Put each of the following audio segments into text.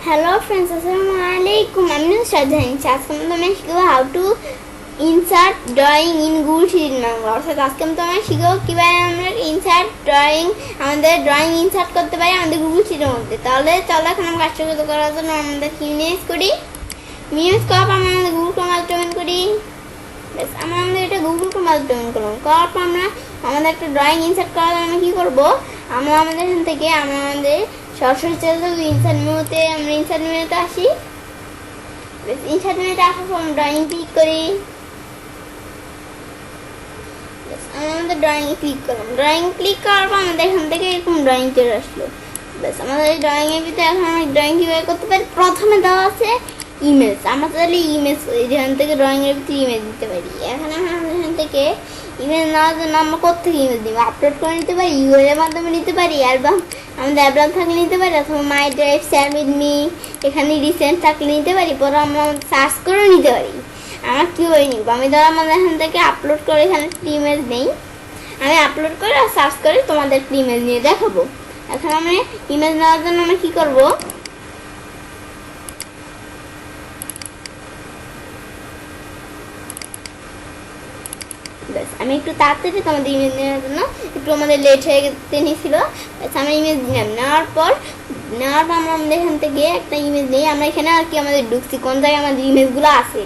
Hello friends, Assalamualaikum. I'm Nusrat Jain. আজকে আমি শিখব how to insert drawing in Google Sheet Bangla। অর্থাৎ আজকে আমি তোমায় শিখব কিভাবে আমরা insert drawing আমাদের drawing insert করতে পারি আমাদের Google Sheet এর মধ্যে। তাহলে চলো এখন আমরা কাজটা শুরু করার জন্য আমাদের ইমেজ করি। ইমেজ করার পর আমরা আমাদের Google Chrome ওপেন করি। বেশ, আমরা আমাদের এটা Google Chrome ওপেন করলাম। করার পর আমরা আমাদের একটা ড্রয়িং ইনসার্ট করার জন্য আমরা কি করব? আমরা আমাদের এখান থেকে আমরা আমাদের সরাসরি চলে যাব ইনসার্ট মেনুতে। আমরা ইনসার্ট মেনুতে আসি। বেশ, ইনসার্ট মেনুতে আসার পর আমরা ড্রয়িং ক্লিক করি। বেশ, আমরা আমাদের ড্রয়িং ক্লিক করলাম। ড্রয়িং ক্লিক করার পর আমাদের এখান থেকে এরকম ড্রয়িং চলে আসলো। বেশ, আমাদের এই ড্রয়িং এর ভিতরে এখন আমরা ড্রয়িং কিভাবে করতে পারি? প্রথমে দেওয়া আছে ইমেজ। আমরা তাহলে ইমেজ এখান থেকে ড্রয়িং এর ভিতরে ইমেজ দিতে পারি। এখন আমরা এখান থেকে ইমেজ নেওয়ার জন্য আমরা কোথেকে ইমেজ দিব? আপলোড করে নিতে পারি, ইমেলের মাধ্যমে নিতে পারি, অ্যালবাম আমাদের অ্যালবাম থাকলে নিতে পারি, অথবা মাই ড্রাইভ, শেয়ার উইথ মি, এখানে রিসেন্ট থাকলে নিতে পারি, পরে আমরা সার্চ করে নিতে পারি। আমরা কীভাবে নিব? আমি ধরো আমাদের এখান থেকে আপলোড করে এখানে একটি ইমেজ নেই। আমি আপলোড করে আর সার্চ করে তোমাদের একটি ইমেজ নিয়ে দেখাবো। এখন আমি ইমেজ নেওয়ার জন্য আমরা কী করবো? আমি একটু তাড়াতাড়ি তোমাদের ইমেজ নেওয়ার জন্য একটু আমাদের লেট হয়ে যেতে নিয়েছিল। আমরা ইমেজ নিলাম। নেওয়ার পর আমরা আমাদের এখান থেকে একটা ইমেজ নিই। আমরা এখানে আর কি আমাদের ঢুকছি কোন জায়গায় আমাদের ইমেজগুলো আছে।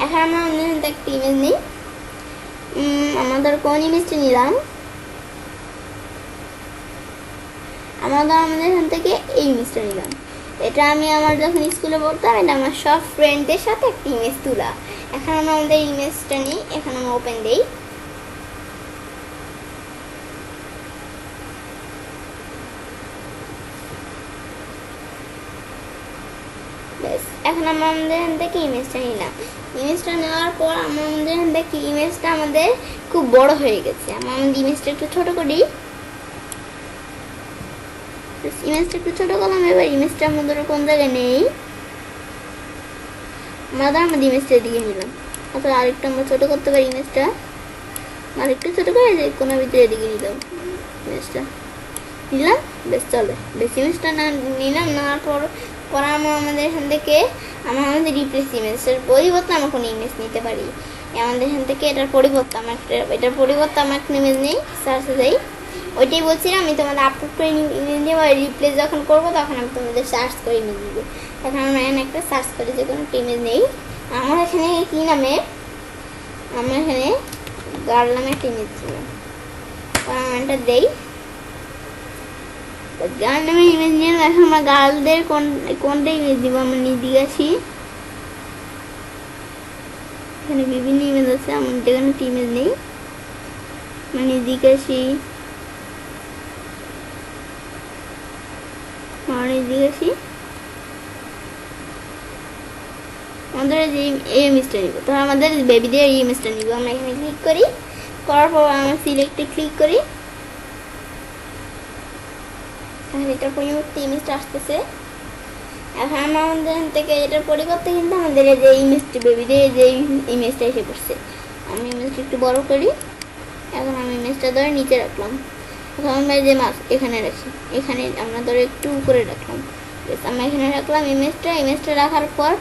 এখন আমরা আমাদের এখান থেকে একটা ইমেজ নিই। আমাদের কোন ইমেজটা নিলাম? আমাদের এখান থেকে এই ইমেজটা নিলাম। এটা আমি আমার যখন স্কুলে পড়তাম, এটা আমার সব ফ্রেন্ডদের সাথে একটা ইমেজ তোলা। এখন আমরা আমাদের ইমেজটা নিই। এখন আমরা ওপেন দেই। বেশ, এখন আমরা আমাদের এখান থেকে ইমেজটা নিলাম। ইমেজটা নেওয়ার পর আমরা আমাদের এখান থেকে ইমেজটা আমাদের খুব বড় হয়ে গেছে। আমরা আমাদের ইমেজটা একটু ছোট করি। ইমেজটা একটু ছোট করলাম। এবার ইমেজটা আমাদের কোন জায়গায় নেই, আমরা আমাদের ইমেজটা দিকে নিলাম। অথবা আরেকটু আমরা ছোট করতে পারি ইমেজটা। আরেকটু ছোট করে যে কোনো ভিতরে এদিকে নিলাম ইমেজটা নিলাম। বেশ, চলে। বেশ, ইমেজটা নিলাম। নেওয়ার পর আমরা আমাদের এখান থেকে আমরা আমাদের রিপ্লেস ইমেজের পরিবর্তে আমরা কোনো ইমেজ নিতে পারি। আমাদের এখান থেকে এটার পরিবর্তে আমরা একটা ইমেজ নেই, সার্চে যাই। ওইটাই বলছিলাম, আমি তোমাদের আপলোড করে ইমেজ নিয়ে রিপ্লেস যখন করবো তখন আমি তোমাদের সার্চ করে ইমেজ দিব। এখন আমরা এখানে একটা সার্চ করে যে কোনো একটা ইমেজ নেই। আমার এখানে কী নামে? আমরা এখানে গার্ল নামে একটা ইমেজ ছিল। আমরা এটা দেই। গার্ল নামে ইমেজ নিয়ে এখন আমরা গার্লদের কোনটা ইমেজ দিব? আমরা নিয়ে আসি। এখানে বিভিন্ন ইমেজ আছে, আমার যেখানে একটা ইমেজ নেই। আমরা নিয়ে আসি। আমাদের এই ইমেজটা নিব। তো আমাদের বেবিদের এই ইমেজটা নিব। আমরা এখানে ক্লিক করি। করার পর আমরা সিলেক্টে ক্লিক করি। এখন এটার পরিবর্তে ইমেজটা আসতেছে। এখন আমরা আমাদের এখান থেকে এটার পরিবর্তে কিন্তু আমাদের যে ইমেজটি বেবিদের যে ইমেজটা এসে পড়ছে। আমি ইমেজটা একটু বড় করি। এখন আমি ইমেজটা ধরে নিচে রাখলাম। এখন আমরা যে মাছ এখানে রাখি, এখানে আমরা ধরে একটু উপরে রাখলাম। বেশ, আমরা এখানে রাখলাম ইমেজটা রাখার পর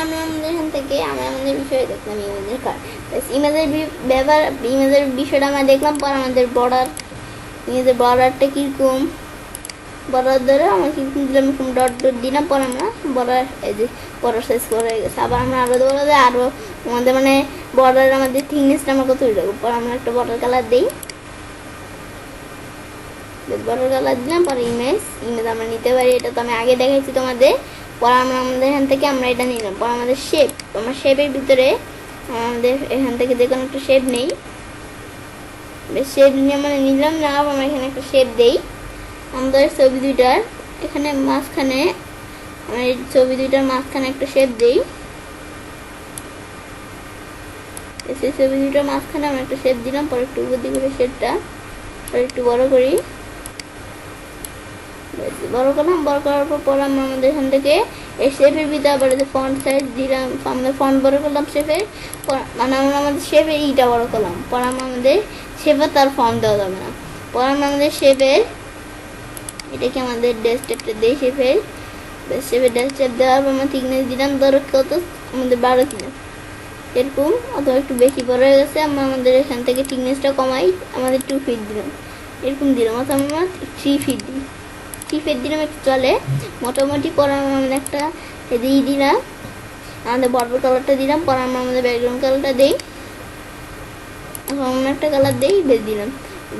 আমরা আমাদের এখান থেকে আমরা আমাদের বিষয়ে দেখলাম ইমেজের কার। বেশ, ইমেজের বিষয়টা আমরা দেখলাম। পর আমাদের ইমেজের বর্ডারটা কীরকম, বর্ডার ধরে আমরা কীরকম দিলাম, এরকম ডট দিলাম। পর আমরা বর্ডার এই যে বর্ডার সাইজ করা হয়ে গেছে। আবার আমরা আরও বলা যায় আরও আমাদের বর্ডার আমাদের থিকনেসটা আমরা কত রাখবো। পর আমরা একটা বর্ডার কালার দিই। বর্ডার কালার দিলাম। পরে ইমেজ আমরা নিতে পারি। এটা তো আমি আগে দেখাইছি তোমাদের। পর আমরা আমাদের এখান থেকে আমরা এটা নিলাম। পর আমাদের শেপ, আমার শেপের ভিতরে আমাদের এখান থেকে যে কোনো একটা শেপ নেই। বেশ, শেপ নিয়ে আমরা নিলাম। না, আমরা এখানে একটা শেপ দেই। আমাদের ছবি দুইটার এখানে মাঝখানে আমরা এই ছবি দুইটার মাঝখানে একটা শেপ দেই। সেই ছবি দুইটার মাঝখানে আমরা একটা শেপ দিলাম। পরে একটু উপর দিকে শেপটা একটু বড় করি। বড় করলাম। বড় করার পর আমরা আমাদের এখান থেকে এই শেপের ভিতরে আবার যে ফন্ট সাইজ দিলাম, আমাদের ফন্ট বড় করলাম শেপের। আমরা আমাদের শেপের ইটা বড় করলাম। পর আমরা আমাদের শেপে তার ফন্ট দেওয়া যাবে না। পর আমরা আমাদের শেপের এটাকে আমাদের ডেস্কটপে দেই শেপের শেপের শেপ দেওয়ার পর আমরা থিকনেস দিলাম ধরো কত আমাদের 12 কিনা এরকম, অথবা একটু বেশি বড় হয়ে গেছে আমরা আমাদের এখান থেকে থিকনেসটা কমাই, আমাদের 2 ফিট দিলাম এরকম দিলাম, অথবা আমরা 3 ফিট দিই, 3 ফিট দিলাম একটু চলে মোটামুটি। পরে আমরা একটা দিয়ে দিলাম আমাদের বর্ডার কালারটা দিলাম, পরে আমরা আমাদের ব্যাকগ্রাউন্ড কালারটা দিই, আমরা একটা কালার দিই বেশ দিলাম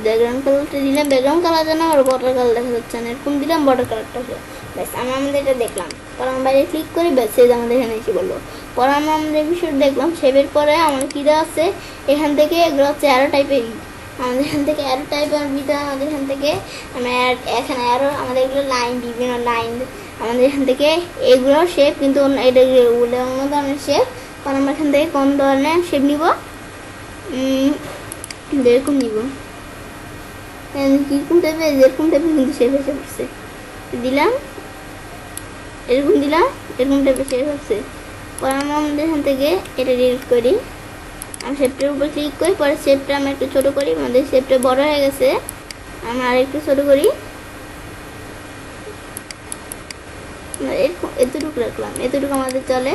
ব্যাকগ্রাউন্ড কালারটা দিলাম, ব্যাকগ্রাউন্ড কালার যেন আর বর্ডার কালার দেখা যাচ্ছে না এরকম দিলাম, বর্ডার কালারটা হলো ব্যাস। আমরা আমাদের এটা দেখলাম, পরে আমরা বাইরে ক্লিক করি ব্যাস এই যে আমাদের এখানে এসে বললো। পরে আমরা আমাদের বিষয় দেখলাম শেপের পরে আমার কী দেওয়া আছে এখান থেকে, এগুলো হচ্ছে অ্যারো টাইপের, আমাদের এখান থেকে অ্যারো টাইপের ভিতরে আমাদের এখান থেকে আমরা এখানে অ্যারো আমাদের এগুলো লাইন বিভিন্ন লাইন আমাদের এখান থেকে এগুলো শেপ কিন্তু এটা অন্য ধরনের শেপ। কারণ আমরা এখান থেকে কোন ধরনের শেপ নিব এরকম নিব, কীরকম টাইপের এরকম টাইপের কিন্তু শেপ এসে পড়ছে দিলাম, এরকম দিলাম এরকম টাইপের শেপ হচ্ছে। পরে আমরা আমাদের এখান থেকে এটা ডিলিট করি, আমি শেপটার উপর ক্লিক করি, পরে শেপটা আমরা একটু ছোটো করি, আমাদের শেপটা বড় হয়ে গেছে আমরা আর একটু ছোটো করি, এতটুকু রাখলাম এতটুকু আমাদের চলে।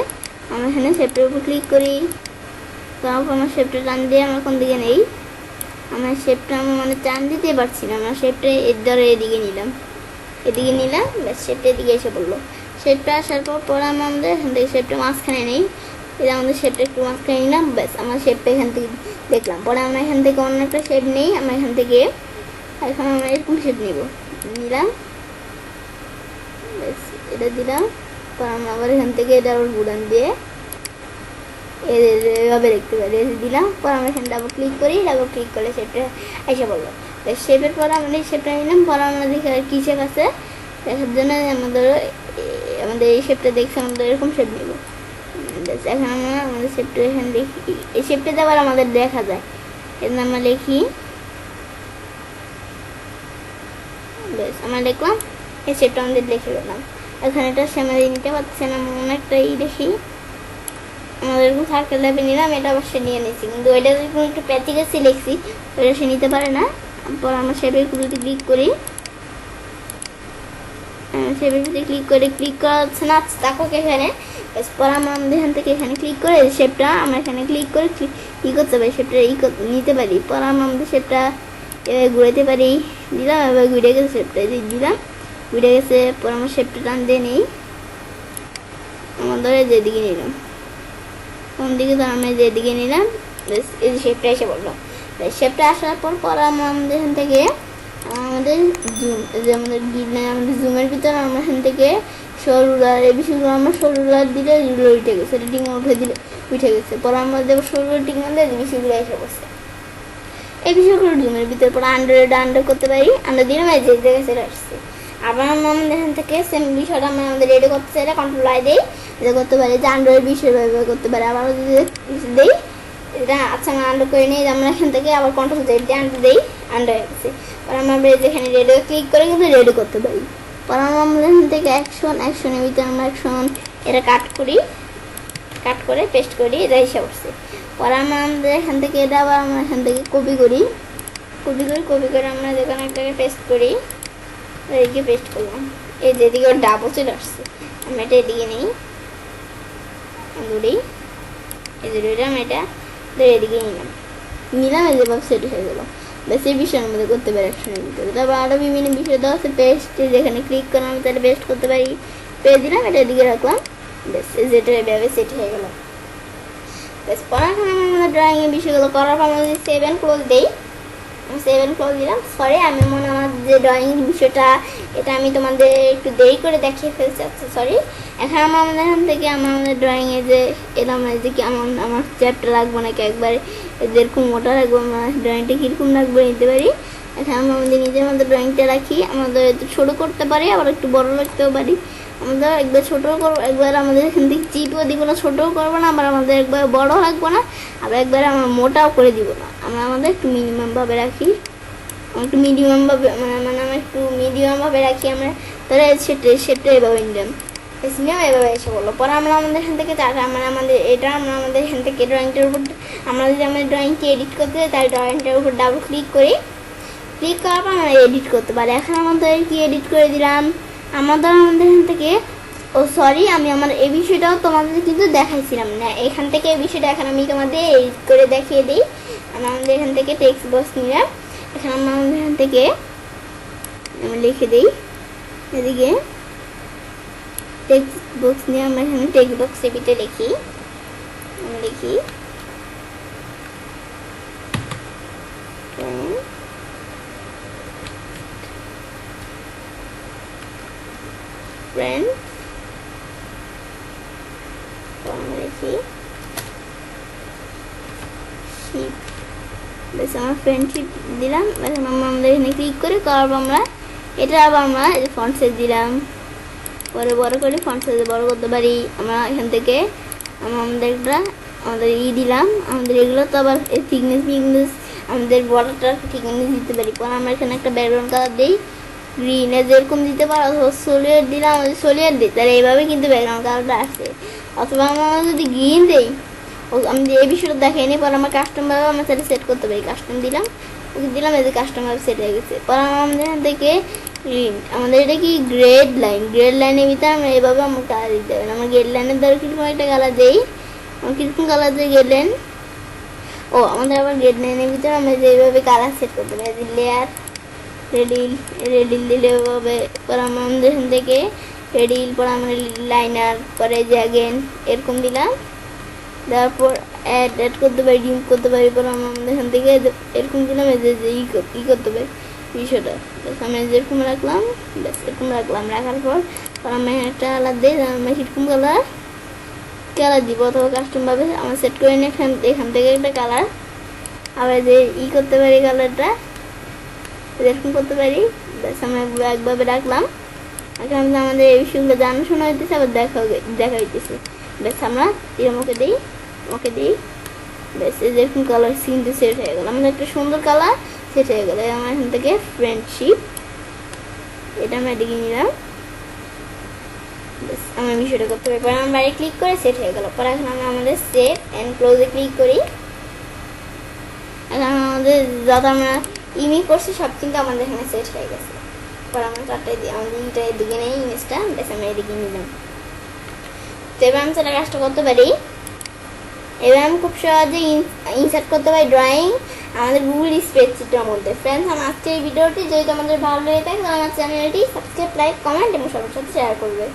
আমরা এখানে শেপটার উপর ক্লিক করি, তারপর আমার শেপটা টান দিয়ে আমরা কোন দিকে নেই, আমার শেপটা আমরা মানে টান দিতে পারছি না, আমরা শেপটা এর দ্বারা এদিকে নিলাম ব্যাস শেপটা এদিকে এসে পড়লো। শেপটা আসার পর আমরা আমাদের এখান থেকে শেপটা মাঝখানে নেই, এটা আমাদের শেপটা একটু মাঝখানে নিলাম ব্যাস আমার শেপটা এখান থেকে দেখলাম। পরে আমরা এখান থেকে অন্য একটা শেপ নেই, আমরা এখান থেকে এখন আমরা এরকম শেপ নিলাম ব্যাস এটা দিলাম। পর আমরা আবার এখান থেকে এটা আবার গুড়ান দিয়ে এভাবে দেখতে পারি দিলাম। পর আমরা এখানে ডাবল ক্লিক করি, ডাবল ক্লিক করলে শেপটা এসে বললো শেপের পর আমরা শেপটা নিলাম। পর আমরা দেখি আর কী শেপ আছে দেখার জন্য আমাদের এই শেপটা দেখছি আমাদের এরকম শেপ নিব এখন আমরা আমাদের শেপটা এখানে দেখি, এই শেপটা আবার আমাদের দেখা যায় এখানে আমরা লিখি বেশ আমরা লিখলাম এই শেপটা আমাদের লিখে গেলাম। এখন এটা সেমারি নিতে পারছে না অনেকটা দেখি আমাদের এরকম সার্কেল টাইপে নিলাম, এটা আবার সে নিয়ে নিচ্ছি কিন্তু ওইটা কোনো একটু প্র্যাকটিক্যাল লিখছি ওইটা সে নিতে পারে না। পর আমরা শেপের গুলোতে ক্লিক করি, শেপের ভিতরে ক্লিক করা হচ্ছে না তাকে এখানে পর আমরা আমাদের এখান থেকে এখানে ক্লিক করে শেপটা আমরা এখানে ক্লিক করে ই করতে পারি, শেপটা নিতে পারি। পর আমরা আমাদের শেপটা ঘুরাইতে পারি দিলাম, এবার ঘুরে গেছে শেপটা দিলাম ঘুরে গেছে। পর আমরা শেপটা টান দিয়ে নিই আমাদের যেদিকে নিলাম কোন দিকে তো আমরা যেদিকে নিলাম এই শেপটা এসে বললো। শেপটা আসার পর আমরা আমাদের এখান থেকে আমাদের জুম যে আমাদের আমাদের জুমের ভিতরে আমরা এখান থেকে সরুলার এই বিষয়গুলো আমরা সরুলার দিলে এগুলো উঠে গেছে, রেটিং উঠে দিলে উঠে গেছে। পর আমরা দেবো সরুলার টিং আনলে এই বিষয়গুলো এসে বসে এই বিষয়গুলো জুমের ভিতরে পরে আন্ডার করতে পারি, আন্ডার দিলে আমরা যে জায়গায় সেটা আসছে। আবার আমরা আমাদের এখান থেকে সেম বিষয়টা আমরা আমাদের রেডি করতে চাইলে কন্ট্রোল আই দিই এটা করতে পারি যে আন্ডারের বিষয় ব্যবহার করতে পারি। আবার যদি দিই এটা আচ্ছা আমরা আন্ডার করে নিই, আমরা এখান থেকে আবার কন্ট্রোল দিয়ে আন্ডার দিই আন্ডার হয়ে গেছে। পর আমরা যেখানে রেডিও ক্লিক করে কিন্তু রেডি করতে পারি। পর আমরা আমাদের এখান থেকে অ্যাকশনের ভিতরে আমরা অ্যাকশন এটা কাট করে পেস্ট করি এটা হিসাব করছে। পর আমরা আমাদের এখান থেকে এটা আবার আমরা এখান থেকে কপি করে আমরা যেখানে একটা পেস্ট করি এদিকে পেস্ট করলাম, এই যেদিকে ওর ডাবল চলে আসছে আমরা এটা এদিকে নিই দূরেই এই যে আমরা এটা এদিকে নিলাম এই যেভাবে সেট হয়ে গেলো ব্যাস। এই বিষয়ের মধ্যে করতে পারি অ্যাকশনের ভিতরে। তারপর আরও বিভিন্ন বিষয় দেওয়া আছে পেস্ট, যেখানে ক্লিক করলাম তাহলে পেস্ট করতে পারি, পেয়ে দিলাম এটা এদিকে রাখলাম ব্যাস যেটা এভাবে সেট হয়ে গেলো ব্যাস। পড়াশোনা আমাদের ড্রয়িংয়ের বিষয়গুলো করার পর আমরা যদি 7 ক্লোজ দিই 7 ক্লোজ দিলাম। সরি আমি মনে আমার যে ড্রয়িং বিষয়টা এটা আমি তোমাদের একটু দেরি করে দেখিয়ে ফেলছি, আচ্ছা সরি। এখন আমরা আমাদের এখান থেকে আমাদের ড্রয়িংয়ে যে এলাম যে কেমন আমার চ্যাপ্টার রাখবো নাকি একবারে যেরকম মোটা রাখবো আমরা ড্রয়িংটা কীরকম রাখবো নিতে পারি। এখন আমরা আমাদের নিজের মধ্যে ড্রয়িংটা রাখি, আমাদের একটু ছোটো করতে পারি আবার একটু বড় রাখতেও পারি। আমাদের একবার ছোটো করবো, একবার আমাদের এখান থেকে চিপও দিব না, ছোটোও করবো না, আবার আমাদের একবার বড় রাখবো না, আবার একবার আমরা মোটাও করে দিব না, আমরা আমাদের একটু মিনিমামভাবে রাখি, একটু মিডিয়ামভাবে মানে আমরা একটু মিডিয়ামভাবে রাখি আমরা। তাহলে সেটা এভাবে নিলাম এভাবে এসে বললো। পরে আমরা আমাদের এখান থেকে আমাদের এটা আমরা আমাদের এখান থেকে ড্রয়িংটার উপর আমরা যদি আমাদের ড্রয়িংকে এডিট করতে চাই তাহলে ড্রয়িংটার উপর ডাবল ক্লিক করার পর আমরা এডিট করতে পারি। এখন আমাদের কি এডিট করে দিলাম আমাদের এখান থেকে ও সরি, আমি আমার এই বিষয়টাও তোমাদের কিন্তু দেখাইছিলাম না। এখান থেকে এই বিষয়টা এখন আমি তোমাদের এডিট করে দেখিয়ে দিই। আমাদের এখান থেকে টেক্সট বক্স নিলাম, এখানে আমাদের এখান থেকে আমি লিখে দিই এদিকে টেক্সট বক্স নিয়ে আমরা এখানে টেক্সট বক্সের ভিতরে লিখি, আমি লিখি ফ্রেন্ড, লিখি শিপ, বেশ আমার ফ্রেন্ডশিপ দিলাম। এখন আমাদের এখানে ক্লিক করে করব আমরা এটা, আবার আমরা ফন্ট সাইজ দিলাম, পরে বড় করে ফন্ট সাইজ বড় করতে পারি আমরা। এখান থেকে আমাদের দিলাম, আমাদের এগুলো তো আবার থিকনেস আমাদের বর্ডারটা থিকনেস দিতে পারি। পরে আমরা এখানে একটা ব্যাকগ্রাউন্ড কালার দিই গ্রিন, যেরকম দিতে পারো, অথবা সোলিয়ার দিলাম, আমাদের সোলিয়ার দিই, তাহলে এইভাবে কিন্তু ব্যাকগ্রাউন্ড কালারটা আসছে। অথবা আমরা যদি গ্রিন দিই, আমি যে এই বিষয়টা দেখাইনি, পরে আমার কাস্টমভাবে আমরা সেটা সেট করতে পারি। কাস্টম দিলাম, ওকে দিলাম, এই যে কাস্টমভাবে সেট হয়ে গেছে। পরে আমাদের এখান থেকে আমাদের এটা কি গ্রেড লাইনের ভিতরে আমরা এইভাবে আমার কালার দিতে হবে। আমার গ্রেড লাইনের দ্বারা কিরকম একটা কালার দিই, আমার কিরকম কালার দিয়ে গ্রেড লাইন, ও আমাদের আবার গ্রেড লাইনের ভিতরে আমরা যেভাবে কালার সেট করতে পারি, লেয়ার রেডিল দিলে হবে। পরে আমাদের এখান থেকে রেডিল, পরে আমরা লাইনার, পরে যে আগেন এরকম দিলাম, তারপর অ্যাড করতে পারি, রিমুভ করতে পারি। পরে আমাদের এখান থেকে এরকম দিলাম, এই যে ই করতে পারি বিষয়টা, আমি যেরকম রাখলাম, ব্যাস এরকম রাখলাম। রাখার পর আমি একটা কালার দিই, আমি কিরকম কালার দিব, অথবা কাস্টমভাবে আমার সেট করে নিই এখান থেকে একটা কালার। আবার যে করতে পারি কালারটা এরকম করতে পারি, ব্যাস আমরা একভাবে রাখলাম। এখন আমাদের এই বিষয়গুলো জানাশোনা হইতেছে, আবার দেখা হইতেছে। ব্যাস আমরা এরকম ওকে দিই, ব্যাস যেরকম কালার কিন্তু সেট হয়ে গেল, আমাদের একটা সুন্দর কালার সেট হয়ে গেল। আমার এখান থেকে ফ্রেন্ডশিপ এটা আমরা এদিকে নিলাম, ব্যাস আমরা বিষয়টা করতে পারি। পরে আমরা বাইরে ক্লিক করে সেট হয়ে গেল। পরে এখন আমরা আমাদের সেভ অ্যান্ড ক্লোজে ক্লিক করি। এখন আমাদের যত আমরা ইমেজ করছি সব কিন্তু আমাদের এখানে সেট হয়ে গেছে। পরে আমরা আমাদের এদিকে নেই ইমেজটা, ব্যাস আমরা এদিকে নিলাম। তো এবার আমি সেটা কাজটা করতে পারি। এবার আমি খুব সহজে ইনসার্ট করতে পারি ড্রয়িং আমাদের গুগল স্প্রেডশিটের মধ্যে। ফ্রেন্ডস, আমার আজকের এই ভিডিওটি যদি তোমাদের ভালো লেগে থাকে তাহলে আমার চ্যানেলটি সাবস্ক্রাইব, লাইক, কমেন্ট এবং সবার সাথে শেয়ার করবে।